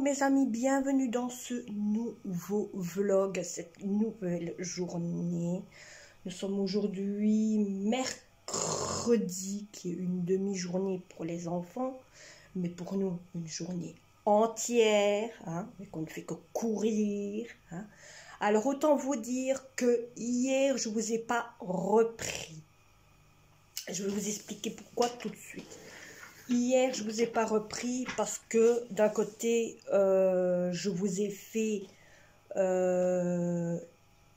mes amis, bienvenue dans ce nouveau vlog, cette nouvelle journée. Nous sommes aujourd'hui mercredi, qui est une demi-journée pour les enfants, mais pour nous, une journée entière, mais qu'on ne fait que courir. Alors autant vous dire que hier, je ne vous ai pas repris. Je vais vous expliquer pourquoi tout de suite. Hier, je ne vous ai pas repris parce que d'un côté, je vous ai fait...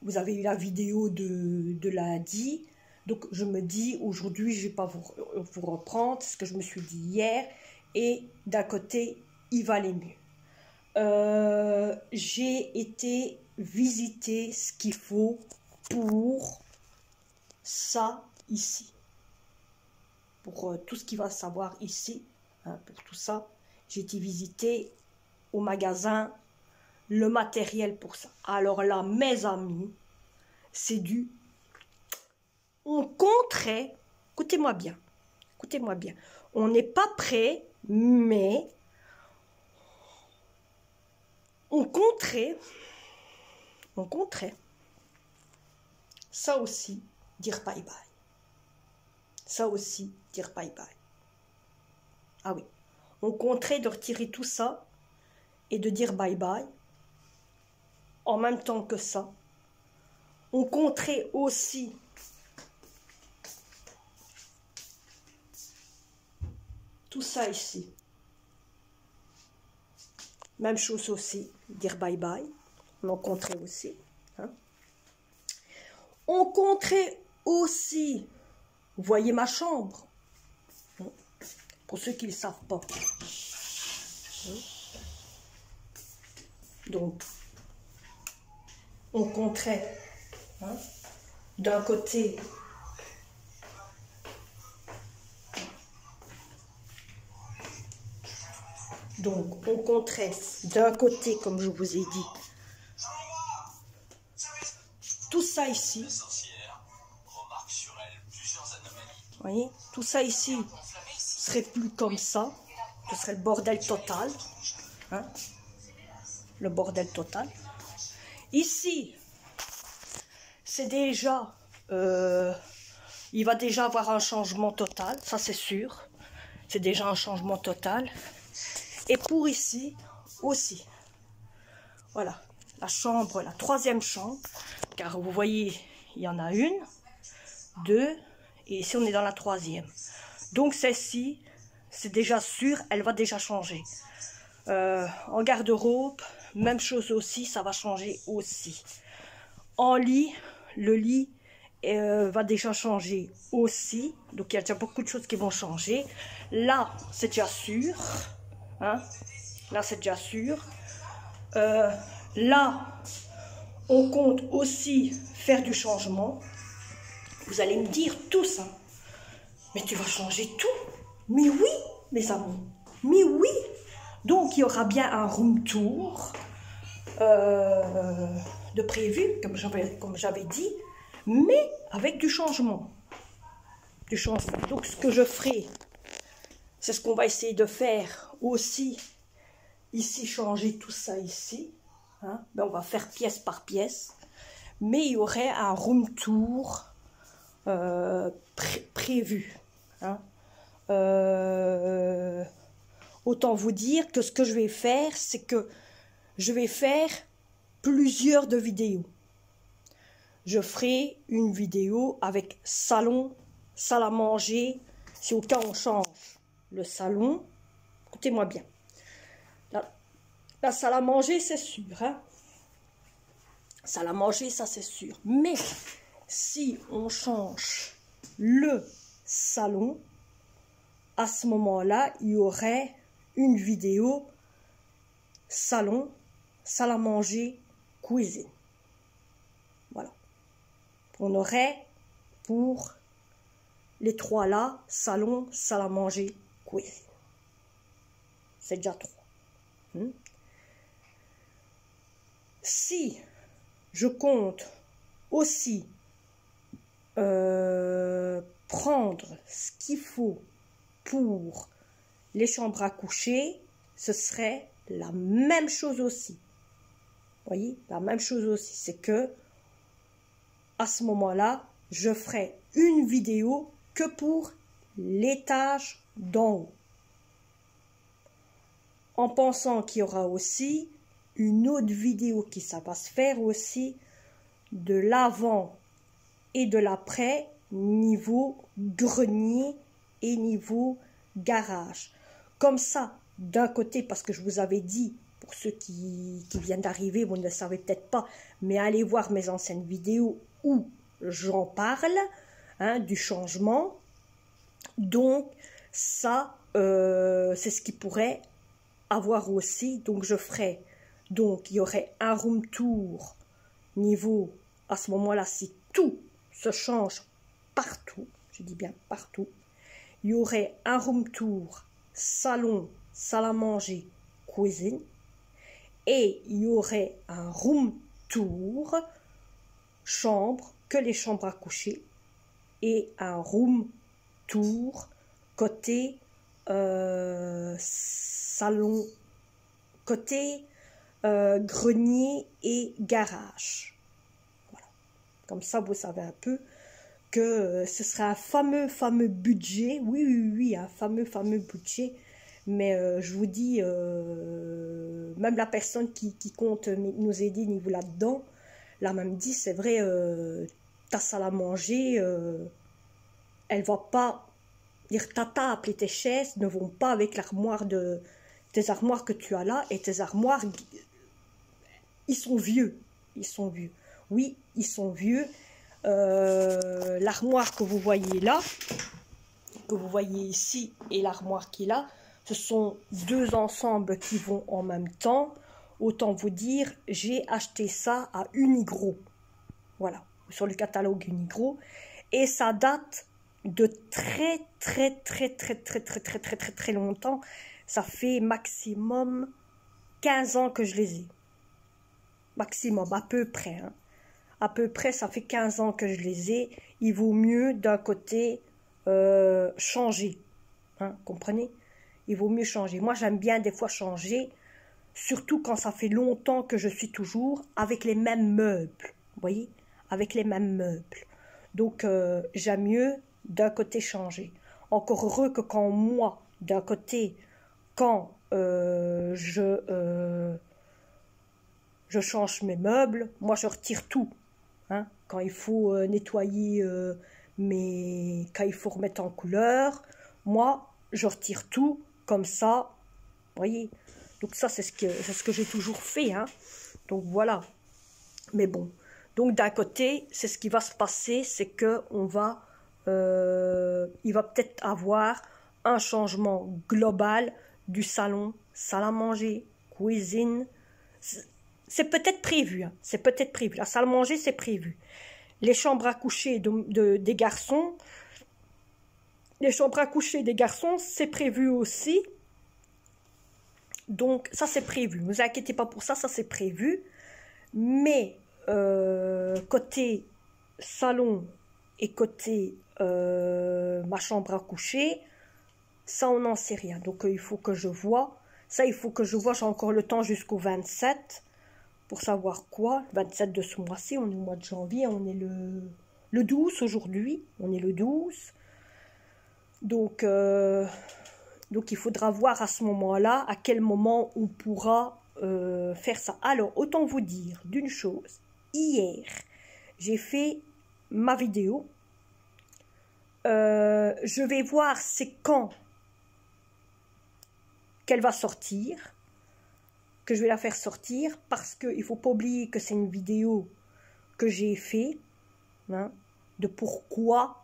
vous avez eu la vidéo de lundi. Donc, je me dis, aujourd'hui, je ne vais pas vous reprendre ce que je me suis dit hier. Et d'un côté, il va aller mieux. J'ai été visiter ce qu'il faut pour ça ici. Pour tout ce qu'il va savoir ici, pour tout ça, j'ai été visiter au magasin le matériel pour ça. Alors là, mes amis, c'est du... On compterait, écoutez-moi bien, on n'est pas prêt, mais on compterait ça aussi, dire bye bye. Ça aussi, dire bye bye. Ah oui, on compterait de retirer tout ça et de dire bye bye. En même temps que ça, on compterait aussi tout ça ici. Même chose aussi, dire bye bye. On en compterait aussi. On compterait aussi... Vous voyez ma chambre, pour ceux qui ne le savent pas. Donc, on compterait d'un côté comme je vous ai dit, tout ça ici. Vous voyez, tout ça ici serait plus comme ça. Ce serait le bordel total. Le bordel total. Ici, c'est déjà... il va déjà avoir un changement total. Ça, c'est sûr. C'est déjà un changement total. Et pour ici, aussi. Voilà. La chambre, la troisième chambre. Car vous voyez, il y en a une, deux... Et ici, on est dans la troisième. Donc, celle-ci, c'est déjà sûr, elle va déjà changer. En garde-robe, même chose aussi, ça va changer aussi. En lit, le lit va déjà changer aussi. Donc, il y a déjà beaucoup de choses qui vont changer. Là, c'est déjà sûr. Là, c'est déjà sûr. Là, on compte aussi faire du changement. Vous allez me dire tout ça. Mais tu vas changer tout. Mais oui, mes amis. Mais oui. Donc, il y aura bien un room tour de prévu, comme j'avais dit, mais avec du changement. Donc, ce que je ferai, c'est ce qu'on va essayer de faire aussi. Ici, changer tout ça ici. Ben, on va faire pièce par pièce. Mais il y aurait un room tour prévu. Autant vous dire que ce que je vais faire, c'est que je vais faire plusieurs de vidéos. Je ferai une vidéo avec salon, salle à manger, si au cas on change le salon. Écoutez-moi bien. La salle à manger, c'est sûr. Salle à manger, ça c'est sûr. Mais si on change le salon, à ce moment-là, il y aurait une vidéo salon, salle à manger, cuisine. Voilà. On aurait pour les trois là, salon, salle à manger, cuisine. C'est déjà trois. Si je compte aussi prendre ce qu'il faut pour les chambres à coucher, ce serait la même chose aussi. Voyez, la même chose aussi, c'est que à ce moment-là, je ferai une vidéo que pour l'étage d'en haut. En pensant qu'il y aura aussi une autre vidéo qui ça va se faire aussi de l'avant et de l'après niveau grenier et niveau garage. Comme ça, d'un côté, parce que je vous avais dit, pour ceux qui viennent d'arriver, vous ne le savez peut-être pas, mais allez voir mes anciennes vidéos où j'en parle, hein, du changement. Donc, ça, c'est ce qui pourrait avoir aussi. Donc, je ferai, donc, il y aurait un room tour niveau, à ce moment-là, si tout se change partout, je dis bien partout, il y aurait un room tour salon, salle à manger, cuisine, et il y aurait un room tour chambre, que les chambres à coucher, et un room tour côté salon, côté grenier et garage. Voilà. Comme ça, vous savez un peu que ce sera un fameux budget, oui, un fameux budget, mais je vous dis, même la personne qui compte nous aider niveau là-dedans, l'a même dit, c'est vrai, ta salle à manger, elle va pas, ta table et tes chaises ne vont pas avec l'armoire tes armoires que tu as là, et tes armoires, ils sont vieux, oui, ils sont vieux. L'armoire que vous voyez là, que vous voyez ici, et l'armoire qui est là, ce sont deux ensembles qui vont en même temps. Autant vous dire, j'ai acheté ça à Unigro, voilà, sur le catalogue Unigro, et ça date de très longtemps. Ça fait maximum 15 ans que je les ai, maximum, à peu près, hein. À peu près, ça fait 15 ans que je les ai. Il vaut mieux d'un côté changer. Hein, comprenez? Il vaut mieux changer. Moi, j'aime bien des fois changer, surtout quand ça fait longtemps que je suis toujours avec les mêmes meubles. Vous voyez? Avec les mêmes meubles. Donc, j'aime mieux d'un côté changer. Encore heureux que quand moi, d'un côté, quand je change mes meubles, moi, je retire tout. Hein, quand il faut nettoyer quand il faut remettre en couleur, moi je retire tout comme ça, voyez. Donc ça c'est ce que j'ai toujours fait, hein. Donc voilà. Mais bon, donc d'un côté c'est ce qui va se passer, c'est que il va peut-être avoir un changement global du salon, salle à manger, cuisine. C'est peut-être prévu, hein. C'est peut-être prévu. La salle à manger, c'est prévu. Les chambres à coucher des garçons, c'est prévu aussi. Donc, ça, c'est prévu. Ne vous inquiétez pas pour ça, c'est prévu. Mais, côté salon et côté ma chambre à coucher, ça, on n'en sait rien. Donc, il faut que je vois. Ça, il faut que je vois. J'ai encore le temps jusqu'au 27. Pour savoir quoi, 27 de ce mois-ci, on est au mois de janvier, on est le 12 aujourd'hui, on est le 12. Donc il faudra voir à ce moment-là, à quel moment on pourra faire ça. Alors, autant vous dire d'une chose, hier, j'ai fait ma vidéo. Je vais voir c'est quand qu'elle va sortir, que je vais la faire sortir, parce qu'il ne faut pas oublier que c'est une vidéo que j'ai fait, hein, de pourquoi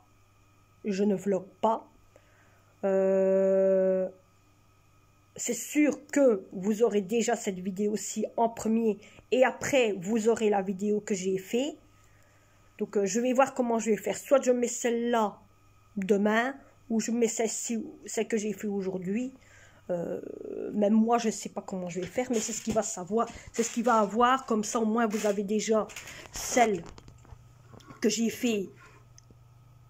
je ne vlog pas. C'est sûr que vous aurez déjà cette vidéo-ci en premier, et après vous aurez la vidéo que j'ai fait. Donc je vais voir comment je vais faire. Soit je mets celle-là demain, ou je mets celle-ci, celle que j'ai fait aujourd'hui. Même moi je ne sais pas comment je vais faire, mais c'est ce qu'il va savoir, c'est ce qu'il va avoir. Comme ça au moins vous avez déjà celle que j'ai fait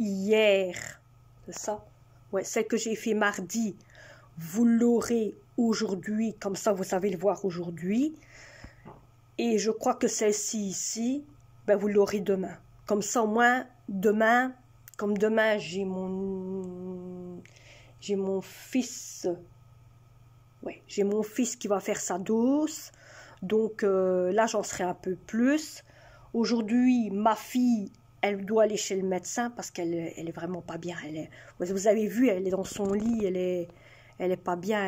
hier, c'est ça, ouais, celle que j'ai fait mardi, vous l'aurez aujourd'hui, comme ça vous savez le voir aujourd'hui. Et je crois que celle-ci ici, ben, vous l'aurez demain. Comme ça au moins, demain, comme demain j'ai mon fils, ouais, j'ai mon fils qui va faire sa dose. Donc là j'en serai un peu plus. Aujourd'hui, ma fille, elle doit aller chez le médecin parce qu'elle est vraiment pas bien. Vous avez vu, elle est dans son lit, elle est pas bien,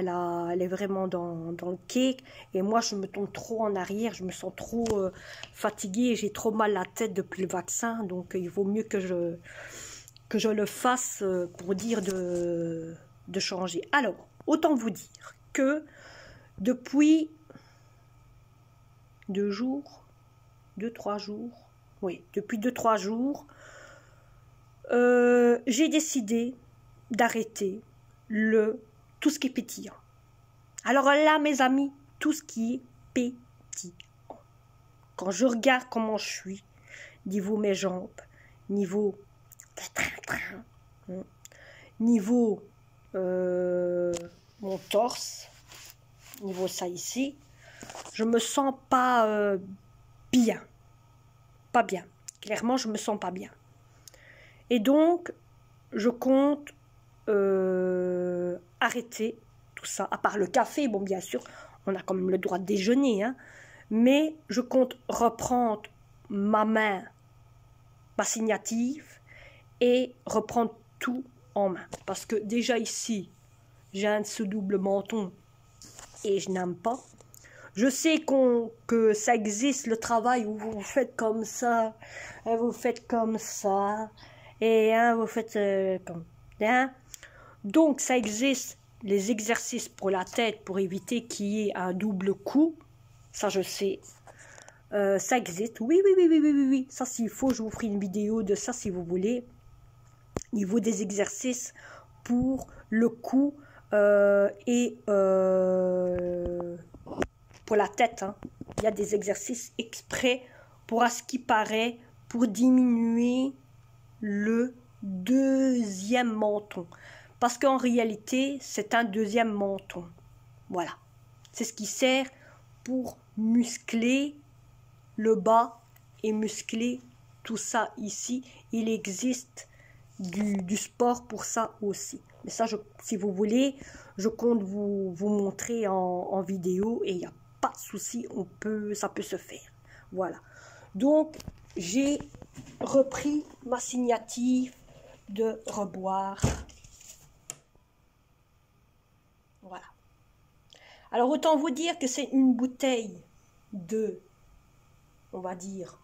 elle est vraiment dans le cake. Et moi, je me tombe trop en arrière, je me sens trop fatiguée, j'ai trop mal à la tête depuis le vaccin. Donc, il vaut mieux que je le fasse pour dire de changer. Alors, autant vous dire que depuis 2 jours, 2-3 jours, oui, depuis 2-3 jours, j'ai décidé d'arrêter tout ce qui est pétillant. Alors là, mes amis, tout ce qui est pétillant. Quand je regarde comment je suis, niveau mes jambes, niveau niveau mon torse, niveau ça ici, je me sens pas bien. Pas bien. Clairement, je me sens pas bien. Et donc, je compte arrêter tout ça. À part le café, bon, bien sûr, on a quand même le droit de déjeuner, hein, mais je compte reprendre ma main, ma signative, et reprendre tout en main. Parce que déjà ici, j'ai un de ce double menton et je n'aime pas. Je sais que ça existe, le travail où vous faites comme ça, vous faites comme ça, et vous faites comme ça. Donc, ça existe, les exercices pour la tête, pour éviter qu'il y ait un double coup. Ça, je sais. Ça existe. Oui. Ça, s'il faut, je vous ferai une vidéo de ça, si vous voulez. Niveau des exercices pour le cou et pour la tête, hein. Il y a des exercices exprès pour, à ce qui paraît, pour diminuer le deuxième menton. Parce qu'en réalité, c'est un deuxième menton. Voilà. C'est ce qui sert pour muscler le bas et muscler tout ça ici. Il existe du sport pour ça aussi. Mais ça, si vous voulez, je compte vous montrer en vidéo et il n'y a pas de souci, ça peut se faire. Voilà. Donc, j'ai repris ma signative de reboire. Voilà. Alors, autant vous dire que c'est une bouteille de, on va dire,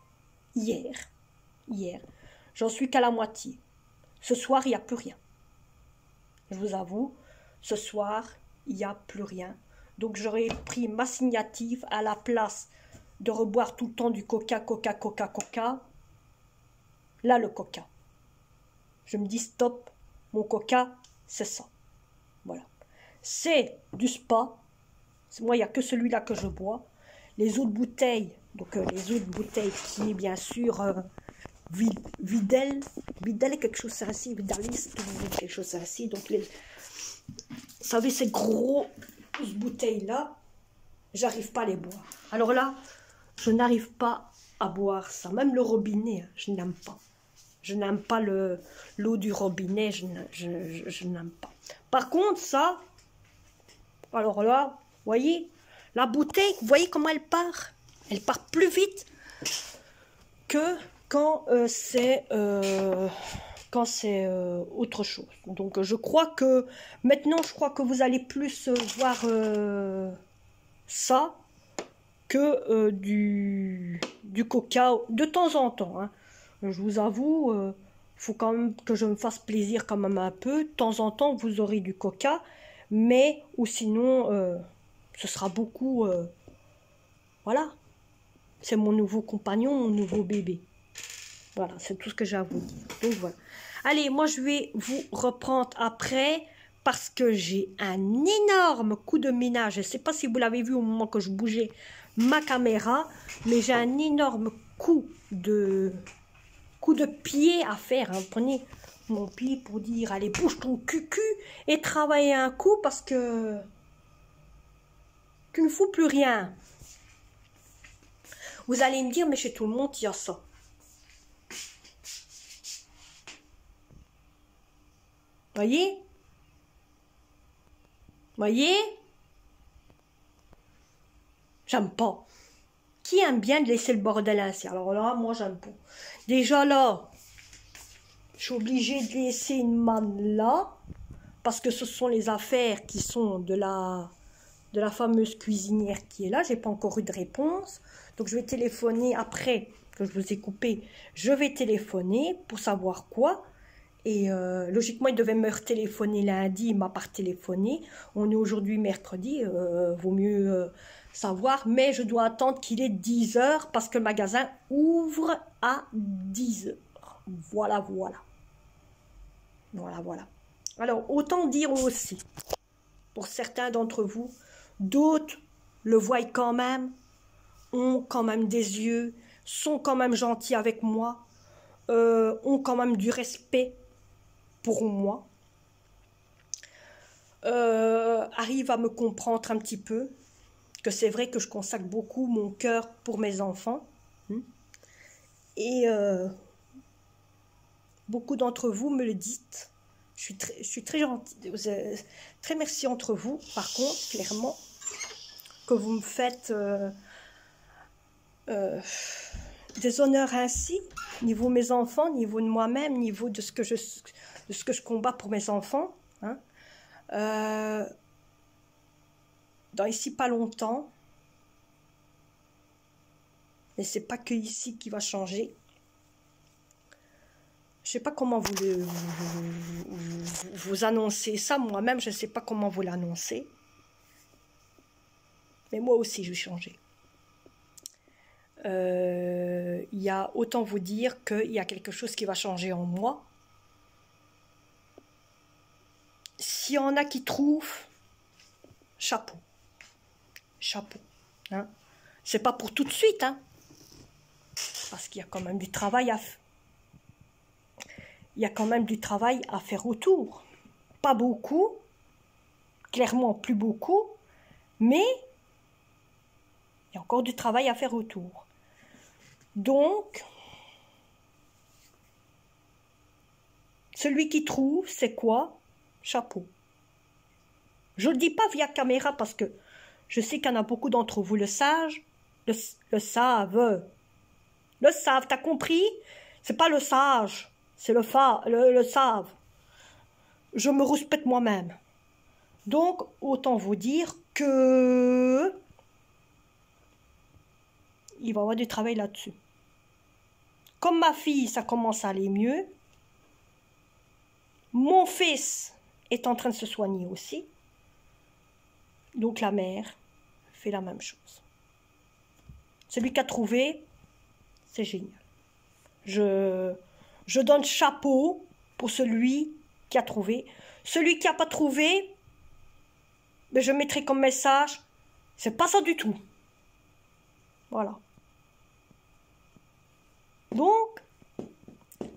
hier. J'en suis qu'à la moitié. Ce soir, il n'y a plus rien. Je vous avoue, ce soir, il n'y a plus rien. Donc, j'aurais pris ma signative à la place de reboire tout le temps du coca. Là, le coca. Je me dis stop, mon coca, c'est ça. Voilà. C'est du spa. Moi, il n'y a que celui-là que je bois. Les autres bouteilles, donc les autres bouteilles qui est bien sûr Vidal est quelque chose ainsi, Vidaliste, quelque chose ainsi. Donc, vous savez, ces grosses bouteilles-là, j'arrive pas à les boire. Alors là, je n'arrive pas à boire ça. Même le robinet, je n'aime pas. Je n'aime pas l'eau du robinet, je n'aime pas. Par contre, ça, alors là, vous voyez, la bouteille, vous voyez comment elle part? Elle part plus vite que quand c'est autre chose. Donc, je crois que, maintenant, vous allez plus voir ça que du coca de temps en temps, hein. Je vous avoue, faut quand même que je me fasse plaisir quand même un peu. De temps en temps, vous aurez du coca, mais ou sinon, ce sera beaucoup. Voilà, c'est mon nouveau compagnon, mon nouveau bébé. Voilà, c'est tout ce que j'ai à vous dire. Donc voilà. Allez, moi je vais vous reprendre après parce que j'ai un énorme coup de ménage. Je ne sais pas si vous l'avez vu au moment que je bougeais ma caméra, mais j'ai un énorme coup de pied à faire, hein. Prenez mon pied pour dire allez bouge ton cucu et travaillez un coup parce que Tu ne fous plus rien. Vous allez me dire, mais chez tout le monde, il y a ça. Voyez? Voyez? J'aime pas. Qui aime bien de laisser le bordel ainsi? Alors là, moi, j'aime pas. Déjà là, je suis obligée de laisser une manne là, parce que ce sont les affaires qui sont de la fameuse cuisinière qui est là. J'ai pas encore eu de réponse. Donc, je vais téléphoner après que je vous ai coupé. Je vais téléphoner pour savoir quoi. Et logiquement, il devait me téléphoner lundi. Il m'a pas téléphoné. On est aujourd'hui mercredi. Vaut mieux savoir. Mais je dois attendre qu'il est 10 h parce que le magasin ouvre à 10 h. Voilà, voilà. Voilà, voilà. Alors, autant dire aussi, pour certains d'entre vous, d'autres le voient quand même, ont quand même des yeux, sont quand même gentils avec moi, ont quand même du respect pour moi, arrivent à me comprendre un petit peu, que c'est vrai que je consacre beaucoup mon cœur pour mes enfants. Et beaucoup d'entre vous me le dites. Je suis très gentille, très merci entre vous. Par contre, clairement, que vous me faites des honneurs ainsi, niveau mes enfants, niveau de moi-même, niveau de ce que je combats pour mes enfants. Hein. Dans ici pas longtemps, mais c'est pas que ici qui va changer. Je sais pas comment vous annoncez ça, moi-même je ne sais pas comment vous l'annoncez. Mais moi aussi je vais changer. Il y a autant vous dire qu'il y a quelque chose qui va changer en moi. S'il y en a qui trouvent, chapeau. Chapeau. Hein. C'est pas pour tout de suite, hein. Parce qu'il y a quand même du travail à faire. Il y a quand même du travail à faire autour. Pas beaucoup, clairement plus beaucoup, mais il y a encore du travail à faire autour. Donc, celui qui trouve, c'est quoi? Chapeau. Je ne le dis pas via caméra parce que je sais qu'il y en a beaucoup d'entre vous le savent. Le savent. Le savent, t'as compris? C'est pas le sage, c'est le savent. Je me respecte moi-même. Donc, autant vous dire que il va y avoir du travail là-dessus. Comme ma fille, ça commence à aller mieux. Mon fils est en train de se soigner aussi. Donc la mère fait la même chose. Celui qui a trouvé, c'est génial. Je donne chapeau pour celui qui a trouvé. Celui qui n'a pas trouvé, mais je mettrai comme message, c'est pas ça du tout. Voilà. Donc,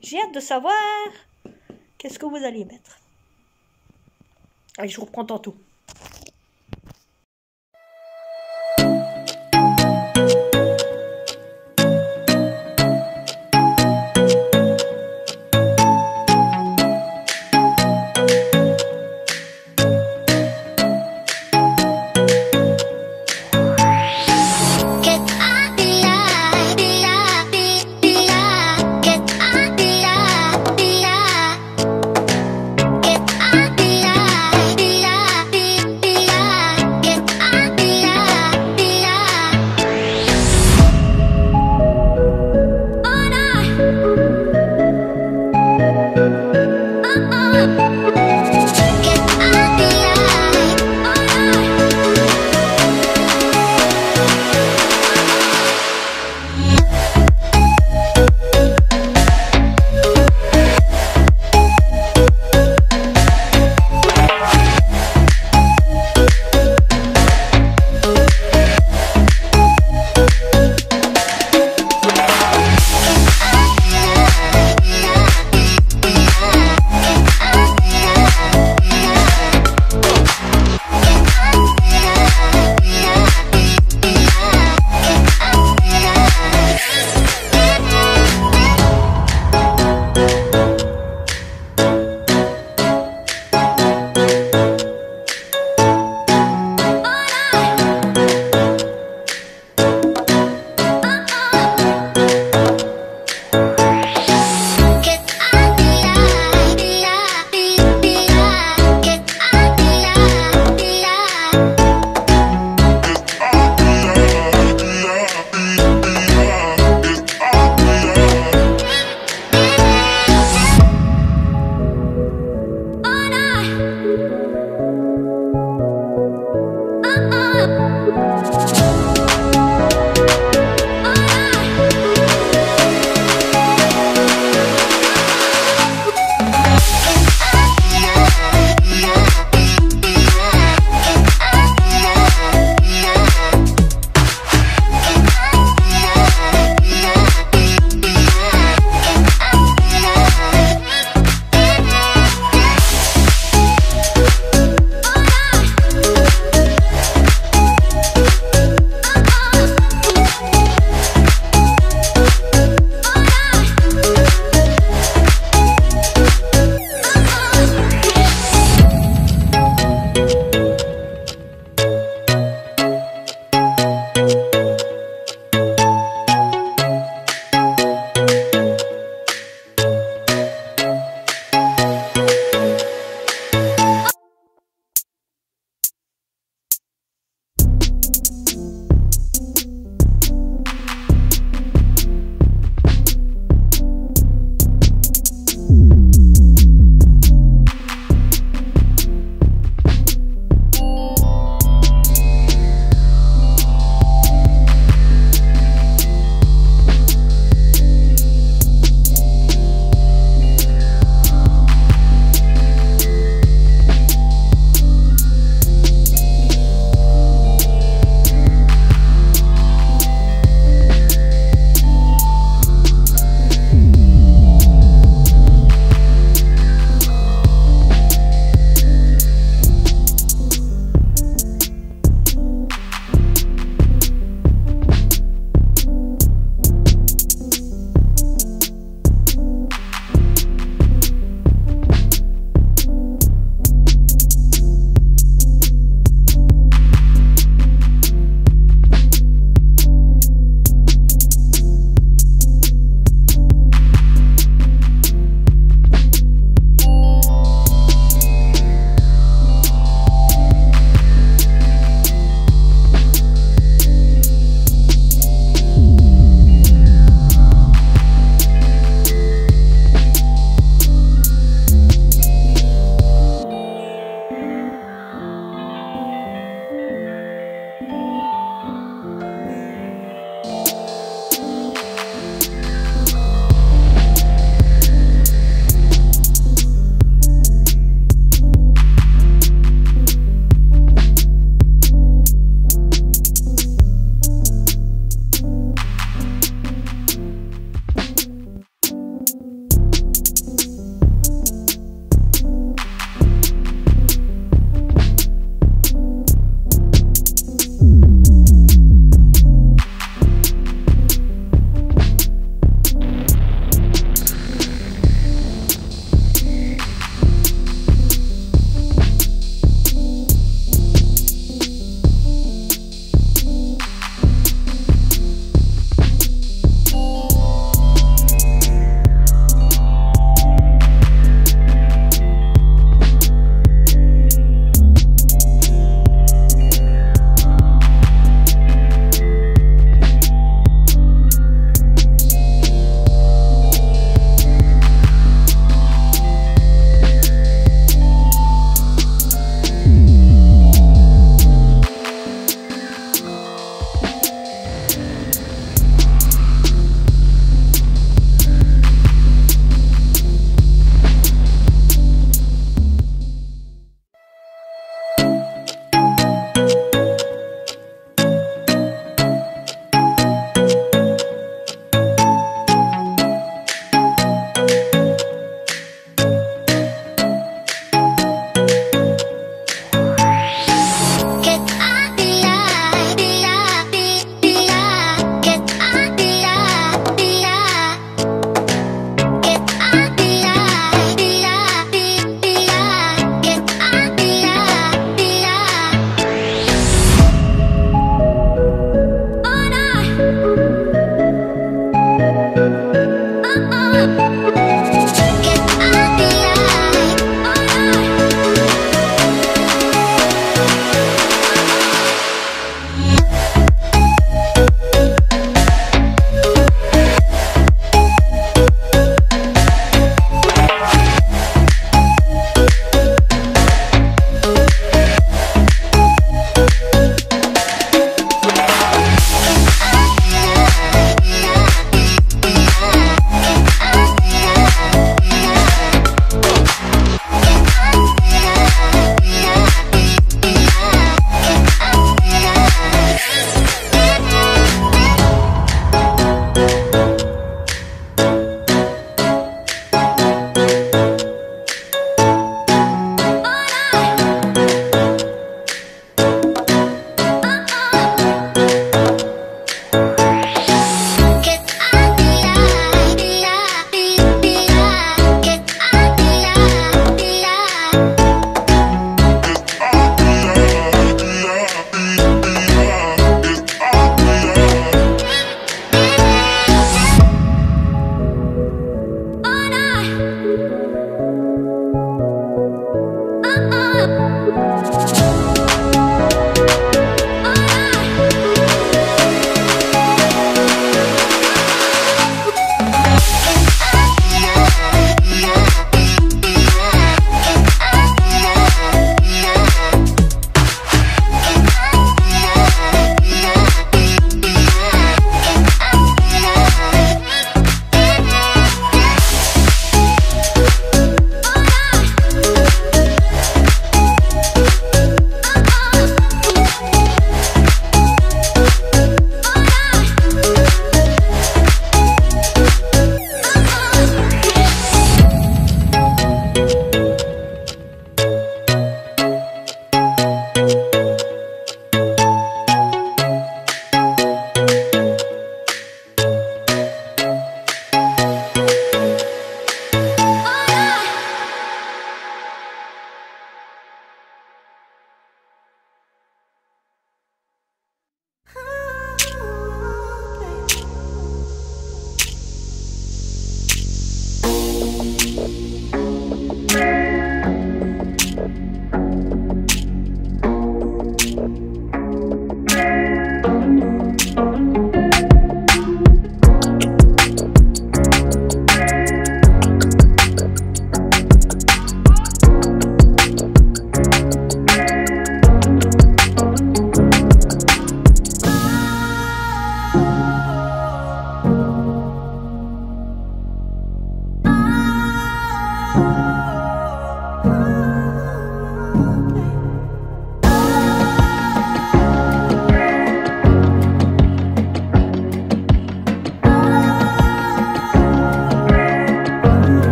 j'ai hâte de savoir qu'est-ce que vous allez mettre. Allez, je vous reprends tantôt.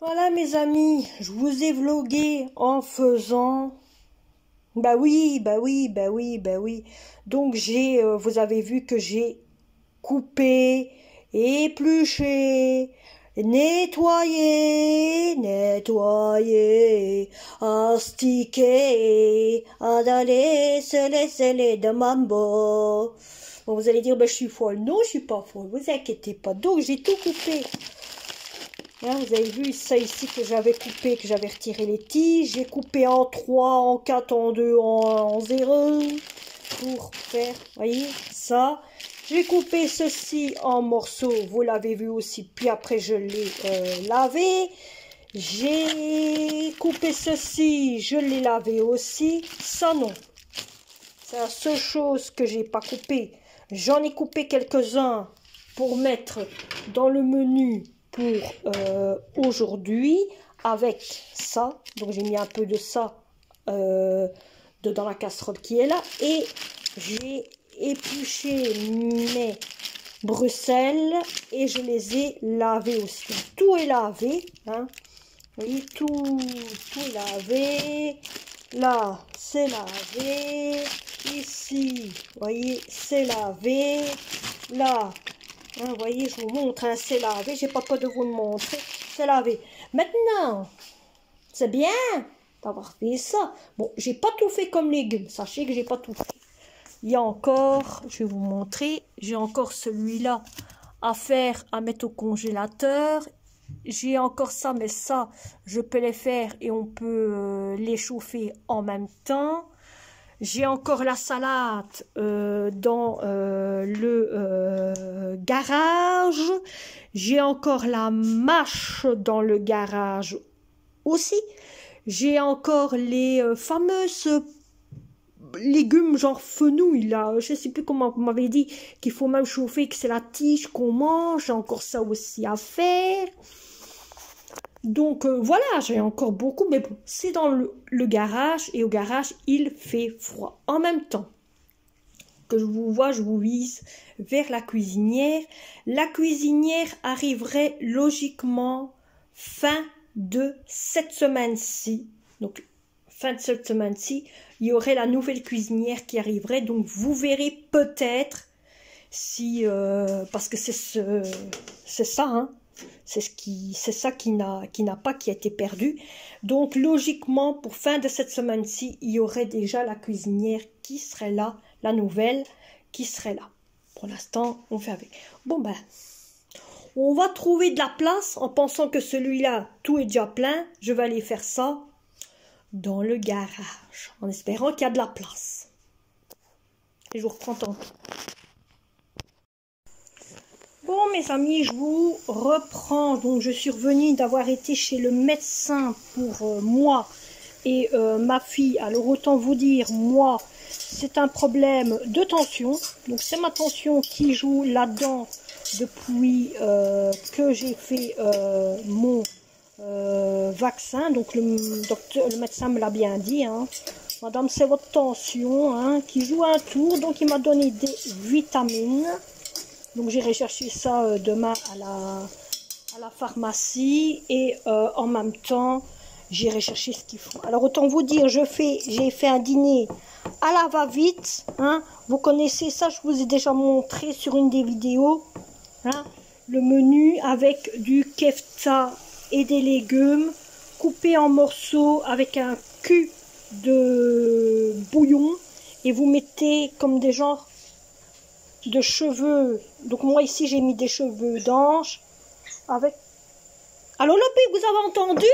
Voilà mes amis, je vous ai vlogué en faisant... Bah oui. Donc vous avez vu que j'ai coupé, épluché, nettoyé, astiqué, adalé, scellé de mambo. Bon, vous allez dire, bah, je suis folle. Non, je suis pas folle, vous inquiétez pas. Donc j'ai tout coupé. Hein, vous avez vu ça ici que j'avais coupé, que j'avais retiré les tiges. J'ai coupé en 3, en 4, en 2, en 0 pour faire, voyez, ça. J'ai coupé ceci en morceaux, vous l'avez vu aussi, puis après je l'ai lavé. J'ai coupé ceci, je l'ai lavé aussi. Ça non, c'est la seule chose que j'ai pas coupé. J'en ai coupé quelques-uns pour mettre dans le menu pour aujourd'hui avec ça. Donc j'ai mis un peu de ça dans la casserole qui est là, et j'ai épluché mes Bruxelles et je les ai lavés aussi. Tout est lavé, hein. Vous voyez, tout est lavé. Là c'est lavé, ici vous voyez c'est lavé, là hein, vous voyez, je vous montre, hein, c'est lavé, j'ai pas peur de vous le montrer, c'est lavé. Maintenant, c'est bien d'avoir fait ça. Bon, j'ai pas tout fait comme légumes, sachez que j'ai pas tout fait. Il y a encore, je vais vous montrer, j'ai encore celui-là à faire, à mettre au congélateur. J'ai encore ça, mais ça, je peux les faire et on peut les chauffer en même temps. J'ai encore la salade dans le garage. J'ai encore la mâche dans le garage aussi. J'ai encore les fameuses légumes genre fenouil là. Je ne sais plus comment vous m'avez dit qu'il faut même chauffer, que c'est la tige qu'on mange. J'ai encore ça aussi à faire. Donc voilà, j'ai encore beaucoup, mais bon, c'est dans le garage, et au garage, il fait froid en même temps. que je vous vois, je vous vise vers la cuisinière. La cuisinière arriverait logiquement fin de cette semaine-ci. Donc, fin de cette semaine-ci, il y aurait la nouvelle cuisinière qui arriverait. Donc, vous verrez peut-être si... parce que c'est ça, hein. C'est ça qui a été perdu. Donc, logiquement, pour fin de cette semaine-ci, il y aurait déjà la cuisinière qui serait là, la nouvelle qui serait là. Pour l'instant, on fait avec. Bon, ben, on va trouver de la place en pensant que celui-là, tout est déjà plein. Je vais aller faire ça dans le garage, en espérant qu'il y a de la place. Et je vous reprends tantôt. Bon, mes amis, je vous reprends. Donc, je suis revenue d'avoir été chez le médecin pour moi et ma fille. Alors, autant vous dire, moi, c'est un problème de tension. Donc, c'est ma tension qui joue là-dedans depuis que j'ai fait mon vaccin. Donc, le médecin me l'a bien dit, hein. Madame, c'est votre tension, hein, qui joue un tour. Donc, il m'a donné des vitamines. Donc j'irai chercher ça demain à la pharmacie et en même temps j'irai chercher ce qu'il faut. Alors autant vous dire, j'ai fait un dîner à la va-vite. Hein. Vous connaissez ça, je vous ai déjà montré sur une des vidéos. Hein. Le menu avec du kefta et des légumes coupés en morceaux avec un cul de bouillon. Et vous mettez comme des genres de cheveux. Donc moi ici j'ai mis des cheveux d'ange avec... Alors le pic, vous avez entendu?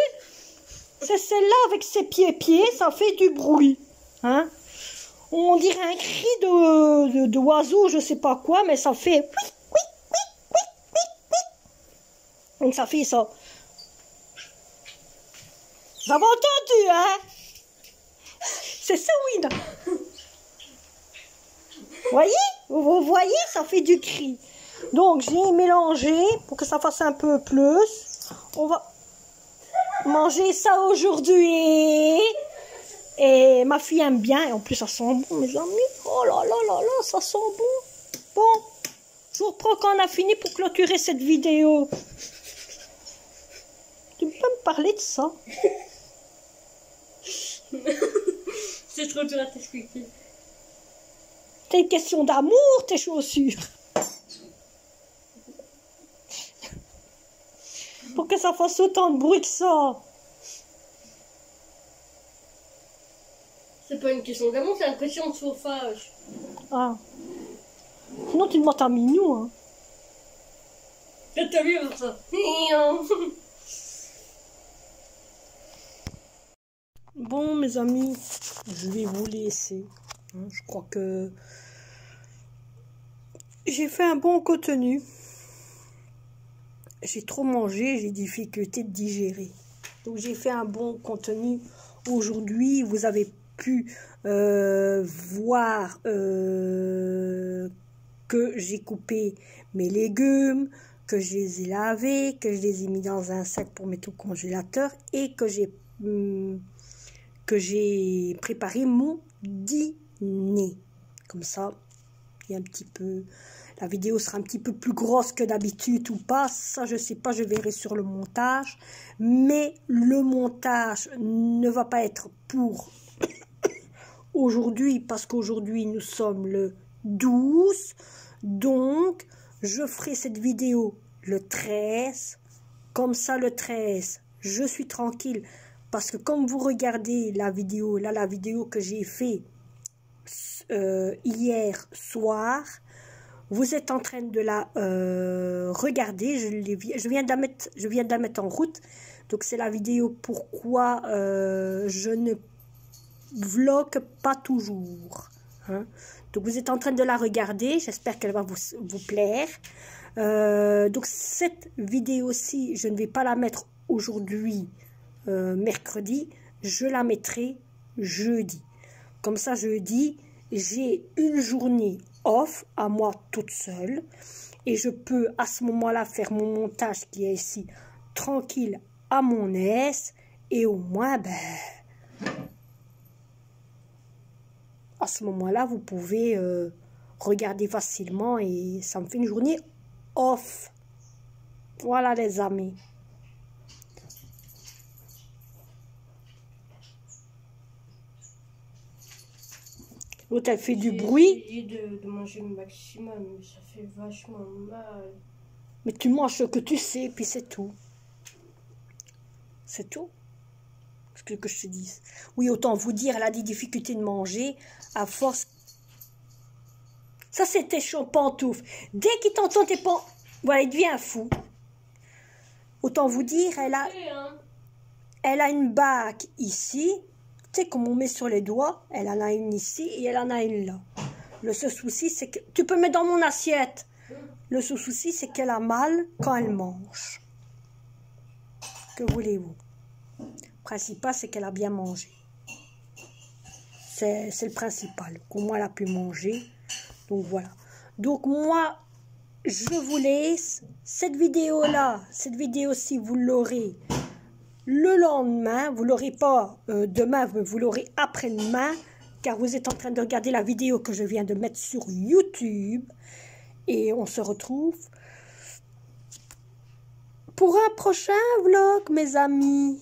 C'est celle-là avec ses pieds, ça fait du bruit. Hein? On dirait un cri d'oiseau, je sais pas quoi, mais ça fait... Donc ça fait ça. Vous avez entendu, hein? C'est ça, oui. Voyez? Vous voyez, ça fait du cri. Donc, j'ai mélangé pour que ça fasse un peu plus. On va manger ça aujourd'hui. Et ma fille aime bien. Et en plus, ça sent bon, mes amis. Oh là là là là, ça sent bon. Bon, je vous reprends quand on a fini pour clôturer cette vidéo. Tu peux me parler de ça? C'est trop dur à t'expliquer. C'est une question d'amour, tes chaussures. Pour que ça fasse autant de bruit que ça. C'est pas une question d'amour, c'est une question de chauffage. Ah. Sinon, tu demandes à Minou, hein. T'as vu ça? Bon, mes amis, je vais vous laisser. Je crois que j'ai fait un bon contenu. J'ai trop mangé, j'ai difficulté de digérer. Donc j'ai fait un bon contenu aujourd'hui. Vous avez pu voir que j'ai coupé mes légumes, que je les ai lavés, que je les ai mis dans un sac pour mettre au congélateur et que j'ai préparé mon dîner. Comme ça, il y a un petit peu... La vidéo sera un petit peu plus grosse que d'habitude ou pas. Ça, je sais pas, je verrai sur le montage. Mais le montage ne va pas être pour aujourd'hui parce qu'aujourd'hui, nous sommes le 12. Donc, je ferai cette vidéo le 13. Comme ça, le 13, je suis tranquille. Parce que comme vous regardez la vidéo, là, la vidéo que j'ai fait hier soir, vous êtes en train de la regarder. Je viens de la mettre en route. Donc, c'est la vidéo pourquoi je ne vlog pas toujours. Hein. Donc, vous êtes en train de la regarder. J'espère qu'elle va vous plaire. Donc, cette vidéo-ci, je ne vais pas la mettre aujourd'hui, mercredi. Je la mettrai jeudi. Comme ça, jeudi, j'ai une journée off à moi toute seule et je peux à ce moment-là faire mon montage qui est ici tranquille à mon aise et au moins à ce moment-là vous pouvez regarder facilement et ça me fait une journée off. Voilà les amis. L'autre elle fait du bruit. J'ai essayé de manger le maximum, mais ça fait vachement mal. Mais tu manges ce que tu sais, puis c'est tout. C'est tout. Ce que je te dise. Oui, autant vous dire, elle a des difficultés de manger à force. Ça, c'était chaud, pantoufle. Dès qu'il t'entend tes pantoufles, voilà, il devient fou. Autant vous dire, elle a une bague ici. Tu sais, comme on met sur les doigts, elle en a une ici et elle en a une là. Le seul souci, c'est que... Tu peux mettre dans mon assiette. Le seul souci, c'est qu'elle a mal quand elle mange. Que voulez-vous? Le principal, c'est qu'elle a bien mangé. C'est le principal. Au moins, elle a pu manger. Donc, voilà. Donc, moi, je vous laisse. Cette vidéo-là, cette vidéo-ci, vous l'aurez le lendemain. Vous ne l'aurez pas demain, mais vous l'aurez après-demain. Car vous êtes en train de regarder la vidéo que je viens de mettre sur YouTube. Et on se retrouve pour un prochain vlog, mes amis.